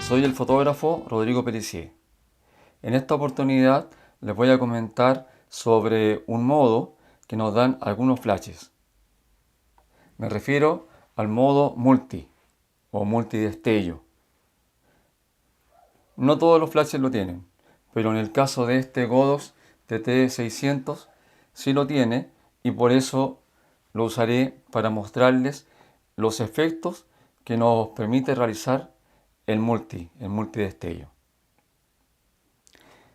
Soy el fotógrafo Rodrigo Pellicier. En esta oportunidad les voy a comentar sobre un modo que nos dan algunos flashes. Me refiero al modo multi o multidestello. No todos los flashes lo tienen, pero en el caso de este Godox TT600 sí lo tiene y por eso lo usaré para mostrarles los efectos que nos permite realizar el multidestello.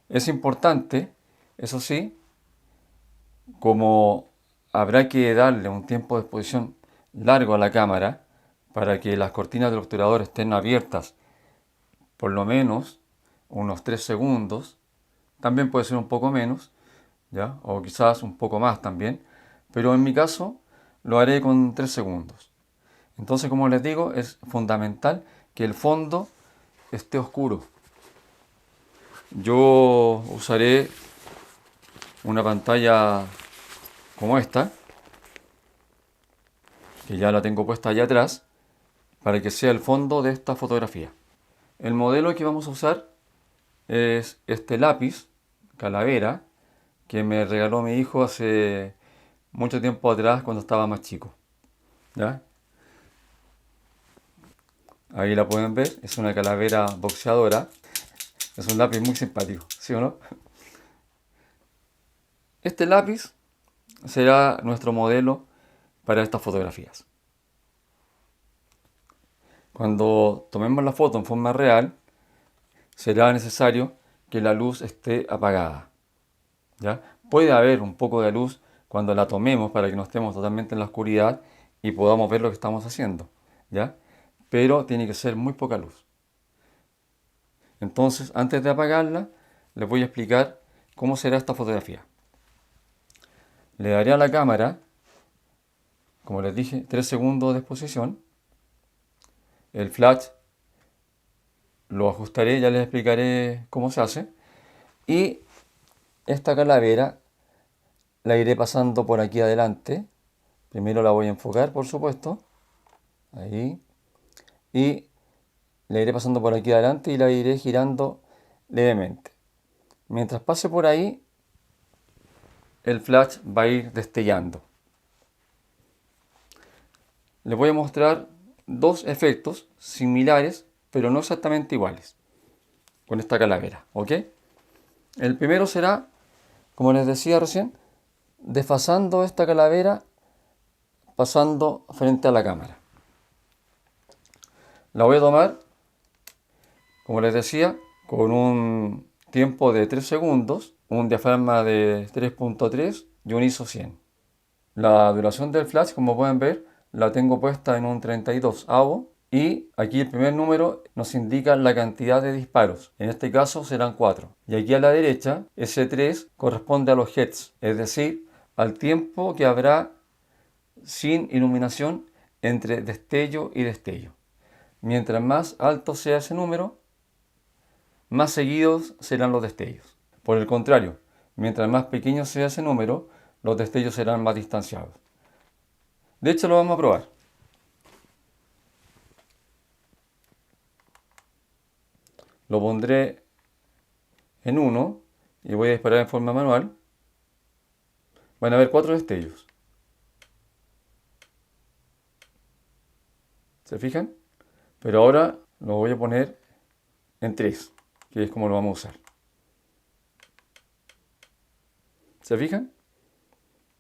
Es importante, eso sí, como habrá que darle un tiempo de exposición largo a la cámara para que las cortinas del obturador estén abiertas por lo menos unos 3 segundos, también puede ser un poco menos, ¿ya? O quizás un poco más también, pero en mi caso lo haré con 3 segundos. Entonces, como les digo, es fundamental que el fondo esté oscuro. Yo usaré una pantalla como esta, que ya la tengo puesta allá atrás, para que sea el fondo de esta fotografía. El modelo que vamos a usar es este lápiz, calavera, que me regaló mi hijo hace mucho tiempo atrás cuando estaba más chico. ¿Ya? Ahí la pueden ver, es una calavera boxeadora. Es un lápiz muy simpático, ¿sí o no? Este lápiz será nuestro modelo para estas fotografías. Cuando tomemos la foto en forma real, será necesario que la luz esté apagada. ¿Ya? Puede haber un poco de luz cuando la tomemos para que no estemos totalmente en la oscuridad y podamos ver lo que estamos haciendo. ¿Ya? Pero tiene que ser muy poca luz. Entonces, antes de apagarla, les voy a explicar cómo será esta fotografía. Le daré a la cámara, como les dije, 3 segundos de exposición. El flash lo ajustaré, ya les explicaré cómo se hace. Y esta calavera la iré pasando por aquí adelante. Primero la voy a enfocar, por supuesto. Ahí. Y la iré pasando por aquí adelante y la iré girando levemente. Mientras pase por ahí, el flash va a ir destellando. Les voy a mostrar dos efectos similares, pero no exactamente iguales, con esta calavera, ¿ok? El primero será, como les decía recién, desfasando esta calavera, pasando frente a la cámara. La voy a tomar, como les decía, con un tiempo de 3 segundos, un diafragma de 3.3 y un ISO 100. La duración del flash, como pueden ver, la tengo puesta en un 32avo y aquí el primer número nos indica la cantidad de disparos. En este caso serán 4. Y aquí a la derecha, ese 3 corresponde a los hertz, es decir, al tiempo que habrá sin iluminación entre destello y destello. Mientras más alto sea ese número, más seguidos serán los destellos. Por el contrario, mientras más pequeño sea ese número, los destellos serán más distanciados. De hecho, lo vamos a probar. Lo pondré en 1 y voy a disparar en forma manual. Van a haber 4 destellos. ¿Se fijan? Pero ahora lo voy a poner en 3, que es como lo vamos a usar. ¿Se fijan?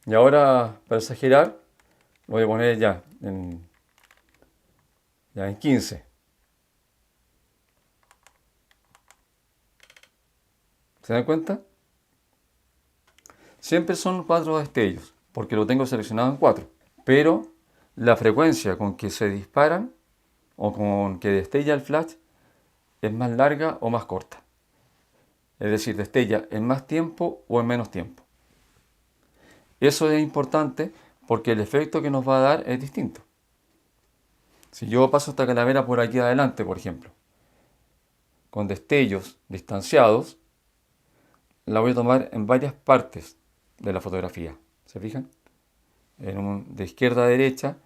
Y ahora, para exagerar, lo voy a poner ya en 15. ¿Se dan cuenta? Siempre son 4 destellos, porque lo tengo seleccionado en 4. Pero la frecuencia con que se disparan o con que destella el flash es más larga o más corta. Es decir, destella en más tiempo o en menos tiempo. Eso es importante porque el efecto que nos va a dar es distinto. Si yo paso esta calavera por aquí adelante, por ejemplo, con destellos distanciados, la voy a tomar en varias partes de la fotografía. ¿Se fijan? De izquierda a derecha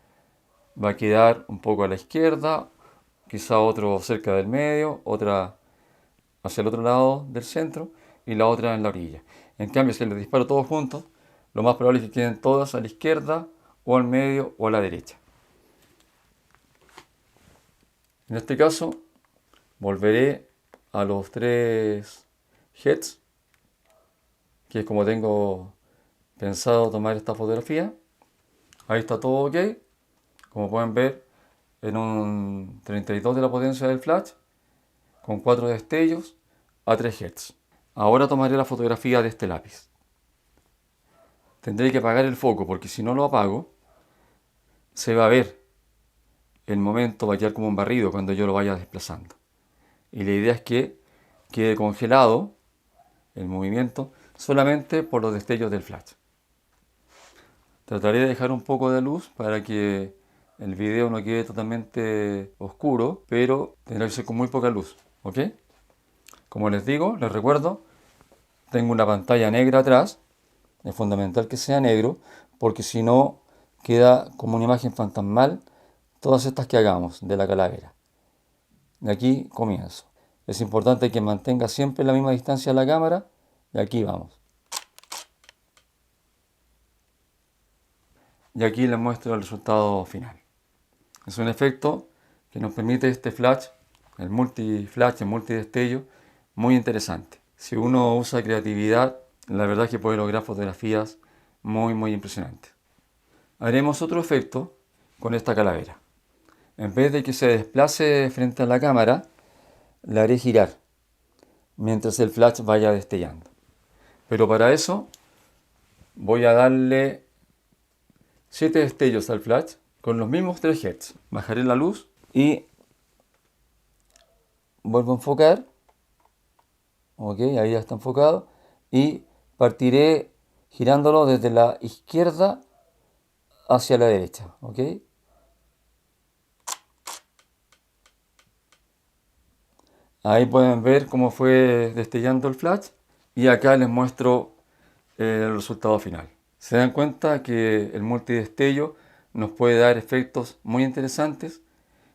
va a quedar un poco a la izquierda, quizá otro cerca del medio, otra hacia el otro lado del centro y la otra en la orilla. En cambio, si les disparo todos juntos, lo más probable es que queden todas a la izquierda o al medio o a la derecha. En este caso, volveré a los 3 heads, que es como tengo pensado tomar esta fotografía. Ahí está todo ok. Como pueden ver, en un 32 de la potencia del flash, con 4 destellos a 3 Hz. Ahora tomaré la fotografía de este lápiz. Tendré que apagar el foco porque si no lo apago, se va a ver el momento, va a quedar como un barrido cuando yo lo vaya desplazando. Y la idea es que quede congelado el movimiento solamente por los destellos del flash. Trataré de dejar un poco de luz para que el video no quede totalmente oscuro, pero tendrá que ser con muy poca luz, ¿ok? Como les digo, les recuerdo, tengo una pantalla negra atrás. Es fundamental que sea negro porque si no queda como una imagen fantasmal todas estas que hagamos de la calavera. De aquí comienzo. Es importante que mantenga siempre la misma distancia a la cámara y aquí vamos. Y aquí les muestro el resultado final. Es un efecto que nos permite este flash, el multi-flash, el multi-destello, muy interesante. Si uno usa creatividad, la verdad es que puede lograr fotografías muy impresionantes. Haremos otro efecto con esta calavera. En vez de que se desplace frente a la cámara, la haré girar mientras el flash vaya destellando. Pero para eso voy a darle 7 destellos al flash con los mismos 3 Hz. Bajaré la luz y vuelvo a enfocar. Ok, ahí ya está enfocado. Y partiré girándolo desde la izquierda hacia la derecha. Ok. Ahí pueden ver cómo fue destellando el flash. Y acá les muestro el resultado final. Se dan cuenta que el multidestello nos puede dar efectos muy interesantes.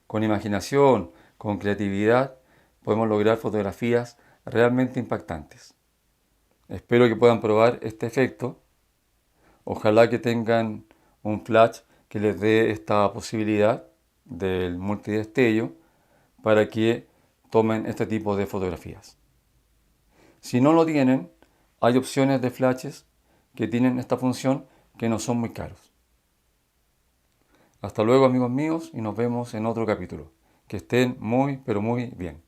Con imaginación, con creatividad, podemos lograr fotografías realmente impactantes. Espero que puedan probar este efecto. Ojalá que tengan un flash que les dé esta posibilidad del multidestello para que tomen este tipo de fotografías. Si no lo tienen, hay opciones de flashes que tienen esta función que no son muy caros. Hasta luego amigos míos y nos vemos en otro capítulo. Que estén muy pero muy bien.